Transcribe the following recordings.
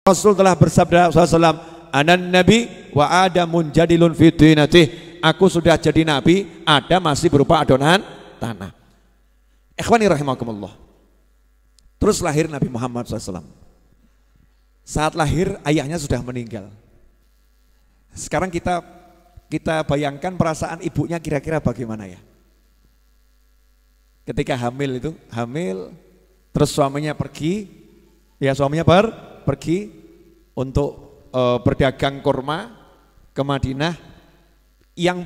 Rasul telah bersabda SAW, anan nabi wa adamun jadilun fi dinatih. Aku sudah jadi nabi, ada masih berupa adonan tanah. Ikhwani rahimakumullah. Terus lahir Nabi Muhammad SAW. Saat lahir ayahnya sudah meninggal. Sekarang kita bayangkan perasaan ibunya kira-kira bagaimana ya. Ketika hamil itu, terus suaminya pergi, ya suaminya pergi untuk berdagang kurma ke Madinah. Yang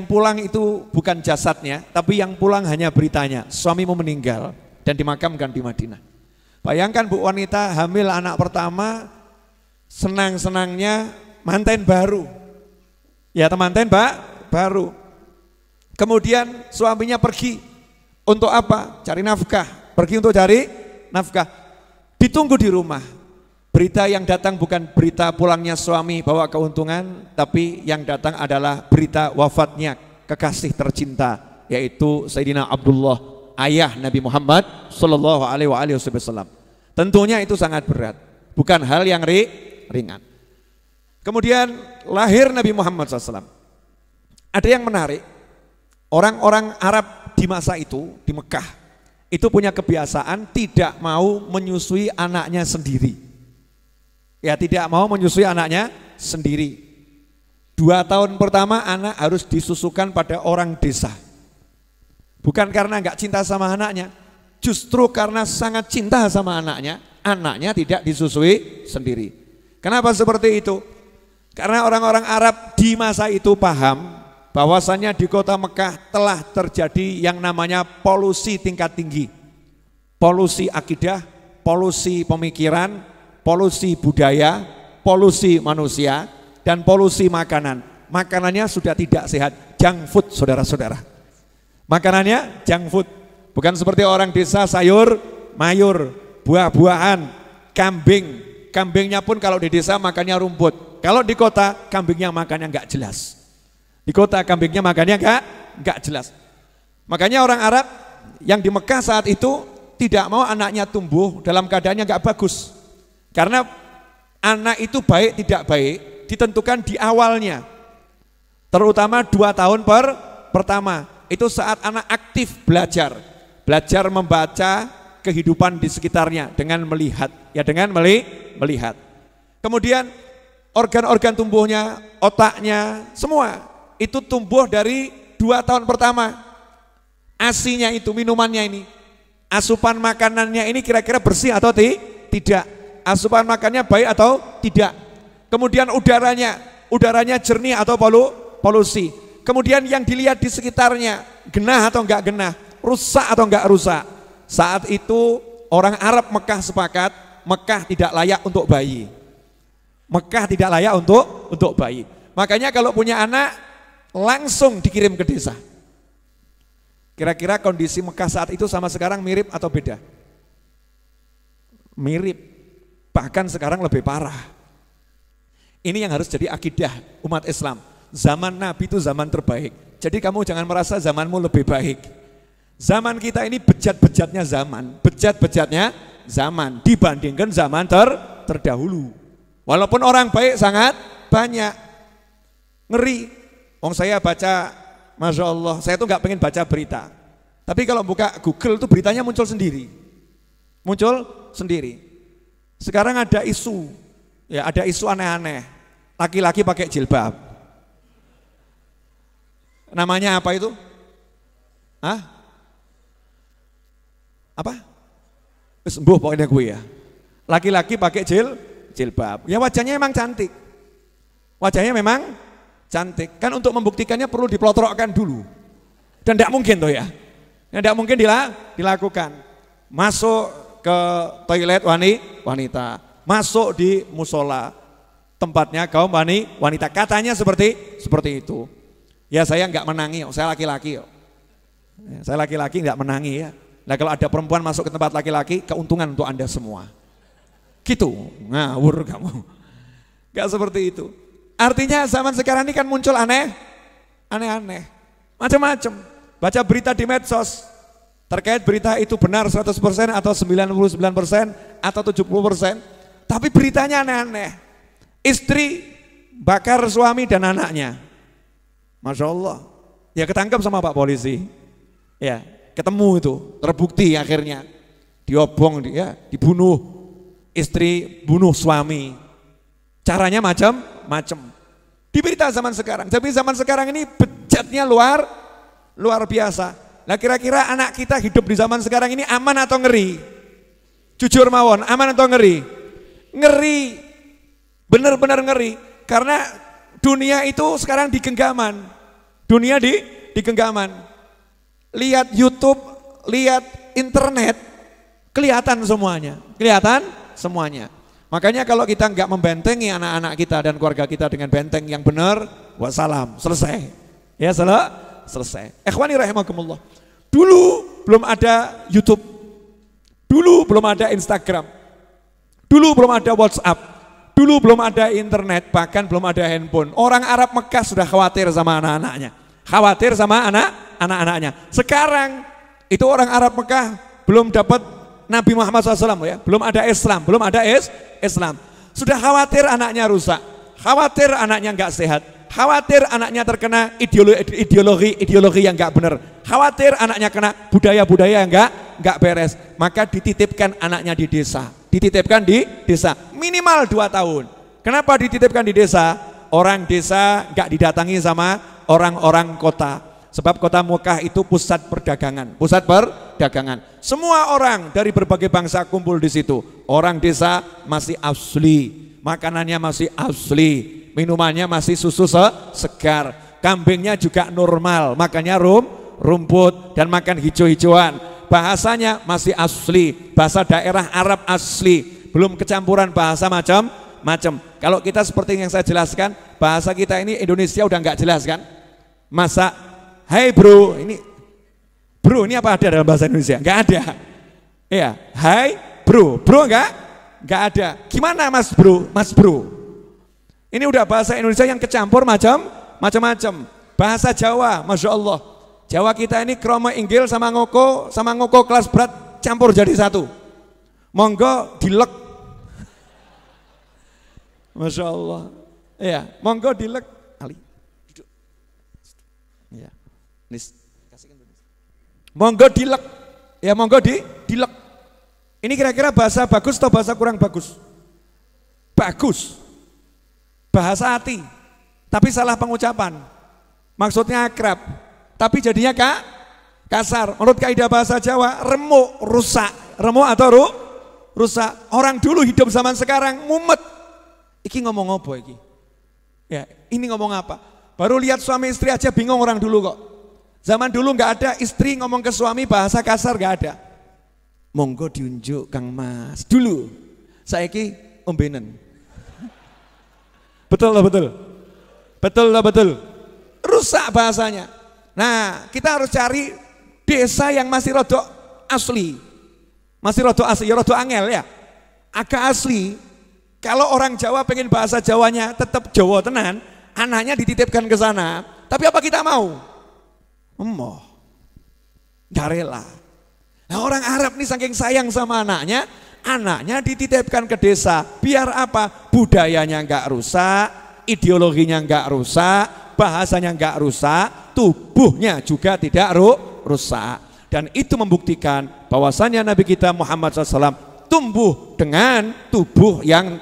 pulang itu bukan jasadnya, tapi yang pulang hanya beritanya, suamimu meninggal dan dimakamkan di Madinah. Bayangkan bu wanita hamil anak pertama, senang-senangnya manten baru. Ya manten baru. Kemudian suaminya pergi untuk apa? Cari nafkah. Pergi untuk cari nafkah. Ditunggu di rumah. Berita yang datang bukan berita pulangnya suami bawa keuntungan, tapi yang datang adalah berita wafatnya kekasih tercinta, yaitu Sayyidina Abdullah, ayah Nabi Muhammad Sallallahu Alaihi Wasallam. Tentunya itu sangat berat, bukan hal yang ringan. Kemudian lahir Nabi Muhammad SAW. Ada yang menarik, orang-orang Arab di masa itu, di Mekah, itu punya kebiasaan tidak mau menyusui anaknya sendiri. Ya tidak mau menyusui anaknya sendiri. 2 tahun pertama anak harus disusukan pada orang desa. Bukan karena enggak cinta sama anaknya, justru karena sangat cinta sama anaknya tidak disusui sendiri. Kenapa seperti itu? Karena orang-orang Arab di masa itu paham bahwasannya di kota Mekah telah terjadi yang namanya polusi tingkat tinggi. Polusi akidah, polusi pemikiran, polusi budaya, polusi manusia, dan polusi makanan. Makanannya sudah tidak sehat, junk food saudara-saudara. Makanannya junk food, bukan seperti orang desa sayur, mayur, buah-buahan, kambing. Kambingnya pun kalau di desa makannya rumput. Kalau di kota kambingnya makannya enggak jelas. Di kota kambingnya makannya enggak jelas. Makanya orang Arab yang di Mekah saat itu tidak mau anaknya tumbuh dalam keadaannya enggak bagus. Karena anak itu baik tidak baik ditentukan di awalnya. Terutama 2 tahun pertama. Itu saat anak aktif belajar membaca kehidupan di sekitarnya dengan melihat. Ya dengan melihat. Kemudian organ-organ tumbuhnya, otaknya, semua itu tumbuh dari 2 tahun pertama. ASI-nya itu, minumannya ini, asupan makanannya ini kira-kira bersih atau tidak? Asupan makannya baik atau tidak? Kemudian udaranya jernih atau polusi? Kemudian yang dilihat di sekitarnya, genah atau enggak genah, rusak atau enggak rusak? Saat itu orang Arab Mekah sepakat, Mekah tidak layak untuk bayi. Mekah tidak layak untuk bayi. Makanya kalau punya anak langsung dikirim ke desa. Kira-kira kondisi Mekah saat itu sama sekarang mirip atau beda? Mirip. Bahkan sekarang lebih parah. Ini yang harus jadi akidah umat Islam. Zaman Nabi itu zaman terbaik. Jadi kamu jangan merasa zamanmu lebih baik. Zaman kita ini bejat-bejatnya zaman dibandingkan zaman terdahulu. Walaupun orang baik sangat banyak. Ngeri. Saya baca, Masya Allah, saya tuh nggak pengen baca berita. Tapi kalau buka Google tuh beritanya muncul sendiri. Sekarang ada isu aneh-aneh. Laki-laki pakai jilbab. Namanya apa itu? Apa? Sembuh pokoknya gue ya. Laki-laki pakai jilbab. Ya wajahnya memang cantik. Kan untuk membuktikannya perlu diplotrokkan dulu. Dan tidak mungkin tuh ya. Tidak mungkin dilakukan. Masuk ke toilet wanita, masuk di musola tempatnya kaum wanita, katanya seperti itu. Ya saya nggak menangi, saya laki-laki. Saya laki-laki nggak menangi ya. Nah kalau ada perempuan masuk ke tempat laki-laki, keuntungan untuk Anda semua. Gitu, ngawur kamu. Nggak seperti itu. Artinya zaman sekarang ini kan muncul aneh-aneh, macam-macam. Baca berita di medsos. Terkait berita itu benar 100% atau 99% atau 70%, Tapi beritanya aneh-aneh. Istri bakar suami dan anaknya. Masya Allah. Ya ketangkap sama Pak polisi. Ya, ketemu itu, terbukti akhirnya. Diobong dia, dibunuh. Istri bunuh suami. Caranya macam-macam. Di berita zaman sekarang. Tapi zaman sekarang ini bejatnya luar biasa. Nah kira-kira anak kita hidup di zaman sekarang ini aman atau ngeri? Jujur mawon, aman atau ngeri? Ngeri, benar-benar ngeri. Karena dunia itu sekarang di genggaman. Dunia di genggaman. Lihat YouTube, lihat internet, kelihatan semuanya. Kelihatan semuanya. Makanya kalau kita nggak membentengi anak-anak kita dan keluarga kita dengan benteng yang benar, wassalam, selesai. Ya selesai. Ikhwani rahimakumullah. Dulu belum ada YouTube. Dulu belum ada Instagram. Dulu belum ada WhatsApp. Dulu belum ada internet, bahkan belum ada handphone. Orang Arab Mekah sudah khawatir sama anak-anaknya. Khawatir sama anak-anaknya. Sekarang itu orang Arab Mekah belum dapat Nabi Muhammad SAW ya, belum ada Islam, belum ada Islam. Sudah khawatir anaknya rusak, khawatir anaknya nggak sehat, khawatir anaknya terkena ideologi yang nggak benar, khawatir anaknya kena budaya-budaya yang nggak beres. Maka dititipkan anaknya di desa, dititipkan di desa minimal 2 tahun. Kenapa dititipkan di desa? Orang desa nggak didatangi sama orang-orang kota. Sebab kota Mekah itu pusat perdagangan, pusat perdagangan. Semua orang dari berbagai bangsa kumpul di situ. Orang desa masih asli, makanannya masih asli, minumannya masih susu segar, kambingnya juga normal, makannya rumput dan makan hijau-hijauan. Bahasanya masih asli, bahasa daerah Arab asli, belum kecampuran bahasa macam-macam. Kalau kita seperti yang saya jelaskan, bahasa kita ini Indonesia udah nggak jelas kan? Masa hai bro, ini apa ada dalam bahasa Indonesia? Enggak ada. Ya, hai bro enggak ada. Gimana mas bro? Ini udah bahasa Indonesia yang kecampur macam-macam. Bahasa Jawa, masya Allah. Jawa kita ini kromo inggil sama ngoko kelas berat campur jadi satu. Monggo dilek. Masya Allah. Ya, monggo dilek. Ali, duduk. Ya. Monggo dilek, ya monggo dilek. Ini kira-kira bahasa bagus atau bahasa kurang bagus? Bagus. Bahasa hati, tapi salah pengucapan. Maksudnya akrab, tapi jadinya kasar. Menurut kaidah bahasa Jawa, remuk, rusak. Remuk atau rusak. Orang dulu hidup zaman sekarang mumet. Iki ngomong apa iki? Ya, ini ngomong apa? Baru lihat suami istri aja bingung orang dulu kok. Zaman dulu nggak ada istri ngomong ke suami bahasa kasar, nggak ada. Monggo diunjuk Kang Mas. Dulu, saiki ombenen. Betul. Rusak bahasanya. Nah, kita harus cari desa yang masih rodok asli. Ya rodok angel ya. Agak asli. Kalau orang Jawa pengen bahasa Jawanya tetap Jawa tenan, anaknya dititipkan ke sana. Tapi apa kita mau? Emoh, gak rela. Nah orang Arab nih saking sayang sama anaknya dititipkan ke desa. Biar apa? Budayanya nggak rusak, ideologinya nggak rusak, bahasanya nggak rusak, tubuhnya juga tidak rusak. Dan itu membuktikan bahwasannya Nabi kita Muhammad SAW tumbuh dengan tubuh yang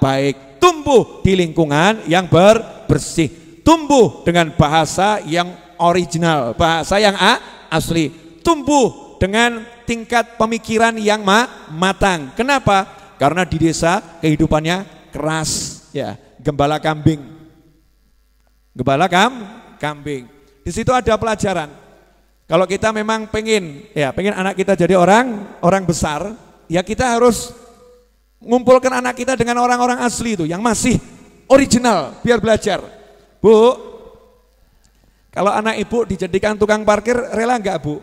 baik, tumbuh di lingkungan yang bersih, tumbuh dengan bahasa yang original, bahasa yang asli, tumbuh dengan tingkat pemikiran yang matang. Kenapa? Karena di desa kehidupannya keras, ya, gembala kambing. Di situ ada pelajaran. Kalau kita memang pengen anak kita jadi orang besar, ya kita harus mengumpulkan anak kita dengan orang-orang asli itu yang masih original biar belajar. Bu, kalau anak ibu dijadikan tukang parkir, rela enggak bu?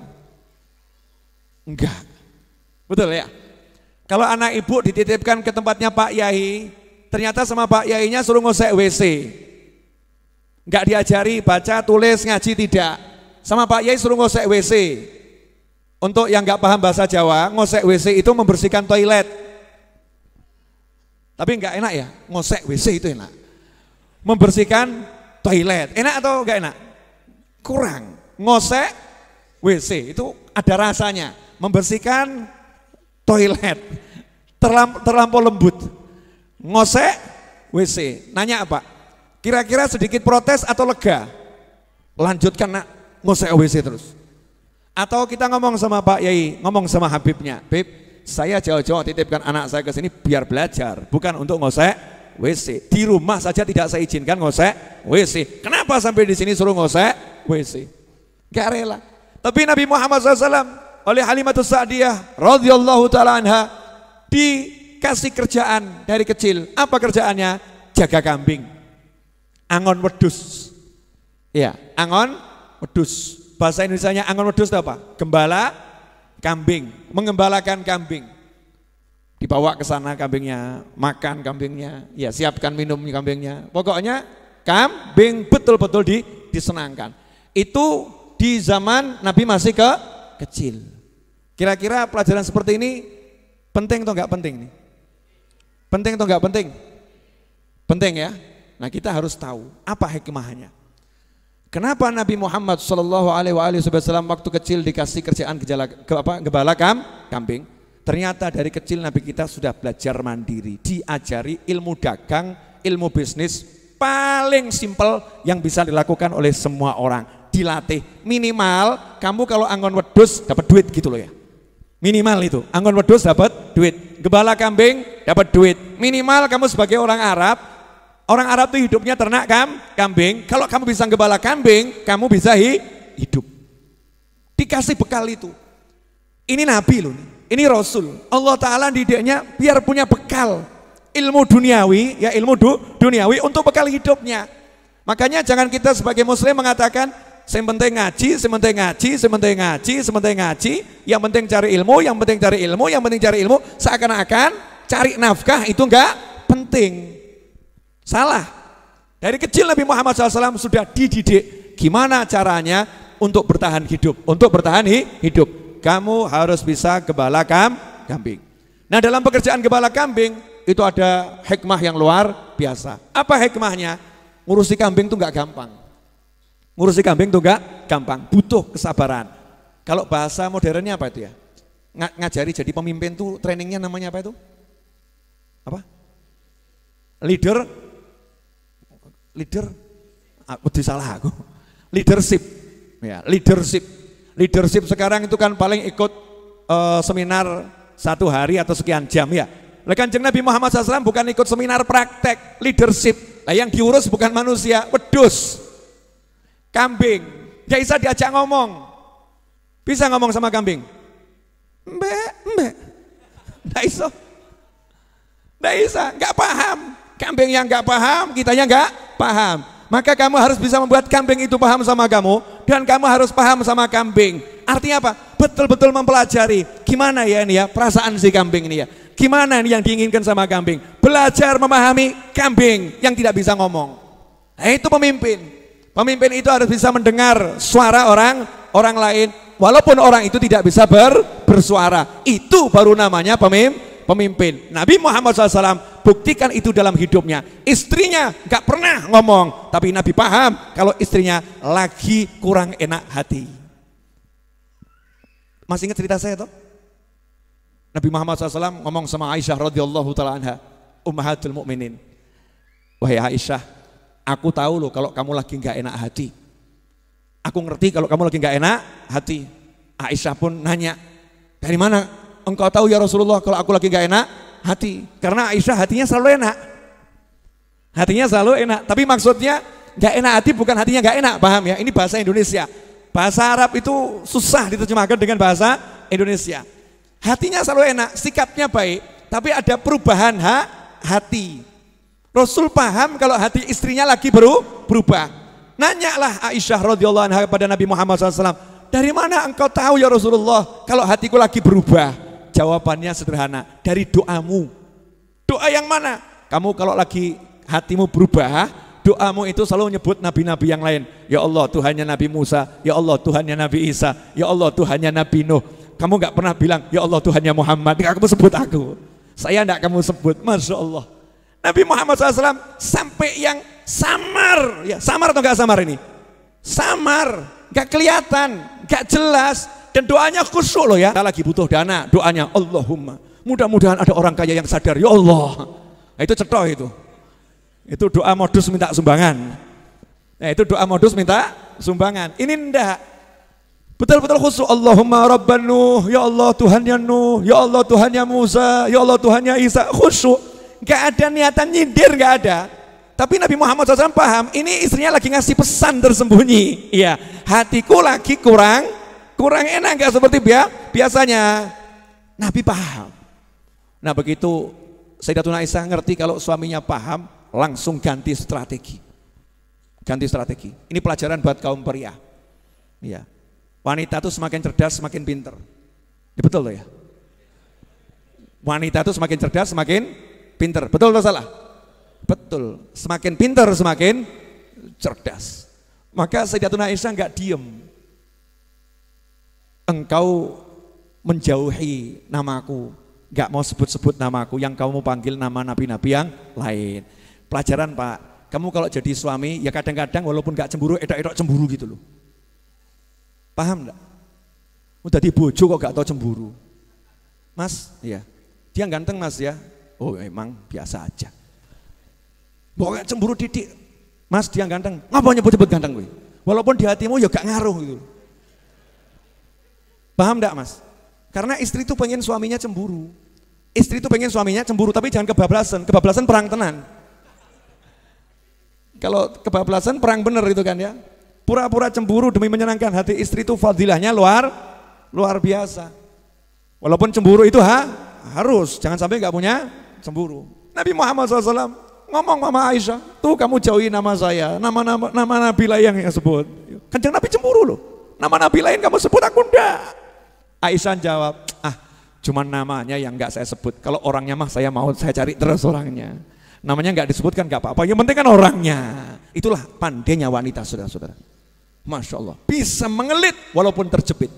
Enggak. Betul ya? Kalau anak ibu dititipkan ke tempatnya Pak Yai, ternyata sama Pak Yainya suruh ngosek WC. Enggak diajari baca, tulis, ngaji, tidak. Sama Pak Yai suruh ngosek WC. Untuk yang enggak paham bahasa Jawa, ngosek WC itu membersihkan toilet. Tapi enggak enak ya, ngosek WC itu enak. Membersihkan toilet, enak atau enggak enak? Kurang. Ngosek WC itu ada rasanya. Membersihkan toilet terlampau lembut. Ngosek WC, nanya apa? Kira-kira sedikit protes atau lega? Lanjutkan nak, ngosek WC terus. Atau kita ngomong sama Pak Yai, ngomong sama Habibnya, Bib, saya jauh-jauh titipkan anak saya ke sini biar belajar, bukan untuk ngosek WC. Di rumah saja tidak saya izinkan ngosek WC. Kenapa sampai di sini suruh ngosek WC? Gak rela. Tapi Nabi Muhammad SAW oleh Halimatus Sa'diyah radhiyallahu taala anha dikasih kerjaan dari kecil. Apa kerjaannya? Jaga kambing. Angon wedus. Ya, angon wedus. Bahasa Indonesianya angon wedus itu apa? Gembala kambing, mengembalakan kambing. Dibawa ke sana kambingnya, makan kambingnya, ya siapkan minum kambingnya. Pokoknya kambing betul-betul disenangkan. Itu di zaman Nabi masih kecil. Kira-kira pelajaran seperti ini penting atau enggak penting nih? Penting atau enggak penting? Penting ya. Nah, kita harus tahu apa hikmahnya. Kenapa Nabi Muhammad SAW waktu kecil dikasih kerjaan gembala kambing? Ternyata dari kecil Nabi kita sudah belajar mandiri, diajari ilmu dagang, ilmu bisnis paling simpel yang bisa dilakukan oleh semua orang. Dilatih minimal kamu kalau angon wedus dapat duit gitu loh ya. Minimal itu, angon wedus dapat duit, gembala kambing dapat duit. Minimal kamu sebagai orang Arab. Orang Arab itu hidupnya ternak kambing. Kalau kamu bisa gembala kambing, kamu bisa hidup. Dikasih bekal itu. Ini Nabi loh, ini Rasul. Allah Ta'ala didiknya biar punya bekal ilmu duniawi, ya ilmu duniawi untuk bekal hidupnya. Makanya jangan kita sebagai Muslim mengatakan yang penting ngaji, yang penting ngaji, yang penting ngaji, yang penting ngaji, yang penting cari ilmu, yang penting cari ilmu, yang penting cari ilmu. Seakan-akan cari nafkah itu enggak penting. Salah. Dari kecil Nabi Muhammad SAW sudah dididik gimana caranya untuk bertahan hidup. Untuk bertahan hidup, kamu harus bisa gembala kambing. Nah, dalam pekerjaan gembala kambing itu ada hikmah yang luar biasa. Apa hikmahnya? Ngurusi kambing itu nggak gampang. Ngurusi kambing itu nggak gampang, butuh kesabaran. Kalau bahasa modernnya apa itu ya? Ngajari jadi pemimpin tuh trainingnya namanya apa itu? Apa? Leadership, ya, leadership sekarang itu kan paling ikut seminar 1 hari atau sekian jam ya. Kanjeng Nabi Muhammad SAW bukan ikut seminar praktek leadership. Nah, yang diurus bukan manusia, wedus, kambing. Gak bisa diajak ngomong. Bisa ngomong sama kambing? Mbak, gak bisa. Gak bisa, gak paham. Kambing yang gak paham, kitanya gak paham. Maka kamu harus bisa membuat kambing itu paham sama kamu, dan kamu harus paham sama kambing. Artinya apa? Betul-betul mempelajari gimana ya ini ya perasaan si kambing ini ya. Gimana ini yang diinginkan sama kambing? Belajar memahami kambing yang tidak bisa ngomong. Nah, itu pemimpin. Pemimpin itu harus bisa mendengar suara orang lain, walaupun orang itu tidak bisa bersuara. Itu baru namanya pemimpin. Nabi Muhammad SAW buktikan itu dalam hidupnya. Istrinya gak pernah ngomong, tapi Nabi paham kalau istrinya lagi kurang enak hati. Masih ingat cerita saya toh? Nabi Muhammad SAW ngomong sama Aisyah radhiyallahu taala anha, ummahatul mukminin. Wahai Aisyah, aku tahu loh kalau kamu lagi gak enak hati. Aku ngerti kalau kamu lagi gak enak hati. Aisyah pun nanya, dari mana engkau tahu ya Rasulullah kalau aku lagi gak enak hati? Karena Aisyah hatinya selalu enak. Hatinya selalu enak. Tapi maksudnya gak enak hati bukan hatinya gak enak, paham ya? Ini bahasa Indonesia. Bahasa Arab itu susah diterjemahkan dengan bahasa Indonesia. Hatinya selalu enak, sikapnya baik, tapi ada perubahan hati. Rasul paham kalau hati istrinya lagi berubah. Nanyalah Aisyah radhiyallahu anha kepada Nabi Muhammad SAW, dari mana engkau tahu ya Rasulullah kalau hatiku lagi berubah? Jawabannya sederhana, dari doamu. Doa yang mana? Kamu kalau lagi hatimu berubah, doamu itu selalu menyebut nabi-nabi yang lain. Ya Allah Tuhannya Nabi Musa, ya Allah Tuhannya Nabi Isa, ya Allah Tuhannya Nabi Nuh. Kamu gak pernah bilang ya Allah Tuhannya Muhammad, gak kamu sebut aku. Saya gak kamu sebut, Masya Allah. Nabi Muhammad SAW sampai yang samar, ya samar atau enggak samar ini? Samar, enggak kelihatan, enggak jelas, dan doanya khusyuk loh ya. Kita lagi butuh dana, doanya Allahumma, mudah-mudahan ada orang kaya yang sadar, ya Allah. Nah, itu cetok itu. Itu doa modus minta sumbangan. Nah, itu doa modus minta sumbangan. Ini enggak. Betul-betul khusyuk. Allahumma Rabban Nuh, ya Allah Tuhannya Nuh, ya Allah Tuhannya Musa, ya Allah Tuhannya Isa. Khusyuk. Enggak ada niatan nyindir, enggak ada. Tapi Nabi Muhammad SAW paham, ini istrinya lagi ngasih pesan tersembunyi. Iya, hatiku lagi kurang enak, enggak seperti biasanya. Nabi paham. Nah, begitu Sayyidatuna Aisyah ngerti kalau suaminya paham, langsung ganti strategi. Ganti strategi. Ini pelajaran buat kaum pria. Iya. Wanita itu semakin cerdas, semakin pinter. Ini betul loh ya. Wanita itu semakin cerdas, semakin pinter. Betul atau salah? Betul. Semakin pinter, semakin cerdas. Maka Sayyidatuna Aisyah enggak diem. Engkau menjauhi namaku, enggak mau sebut-sebut namaku, yang kamu panggil nama nabi-nabi yang lain. Pelajaran Pak, kamu kalau jadi suami ya kadang-kadang walaupun enggak cemburu, edok-edok cemburu gitu loh. Paham enggak? Udah di bojo kok enggak tahu cemburu. Mas, iya. Dia ganteng Mas ya. Oh emang biasa aja. Pokoknya cemburu didik. Mas dia ganteng. Ngapa nyebut-nyebut ganteng gue? Walaupun di hatimu ya gak ngaruh gitu. Paham enggak Mas? Karena istri itu pengen suaminya cemburu. Istri itu pengen suaminya cemburu, tapi jangan kebablasan. Kebablasan perang tenan. Kalau kebablasan perang bener itu kan ya. Pura-pura cemburu demi menyenangkan hati istri itu fadilahnya luar biasa. Walaupun cemburu itu harus, jangan sampai nggak punya cemburu. Nabi Muhammad SAW ngomong sama Aisyah, tuh kamu jauhi nama saya, nama nabi lain yang sebut. Kanjeng Nabi cemburu loh, nama nabi lain kamu sebut, aku enggak. Aisyah jawab, cuman namanya yang nggak saya sebut. Kalau orangnya mah saya mau, saya cari terus orangnya. Namanya nggak disebutkan nggak apa-apa, yang penting kan orangnya. Itulah pandainya wanita, saudara-saudara. Masya Allah, bisa mengelit walaupun terjepit.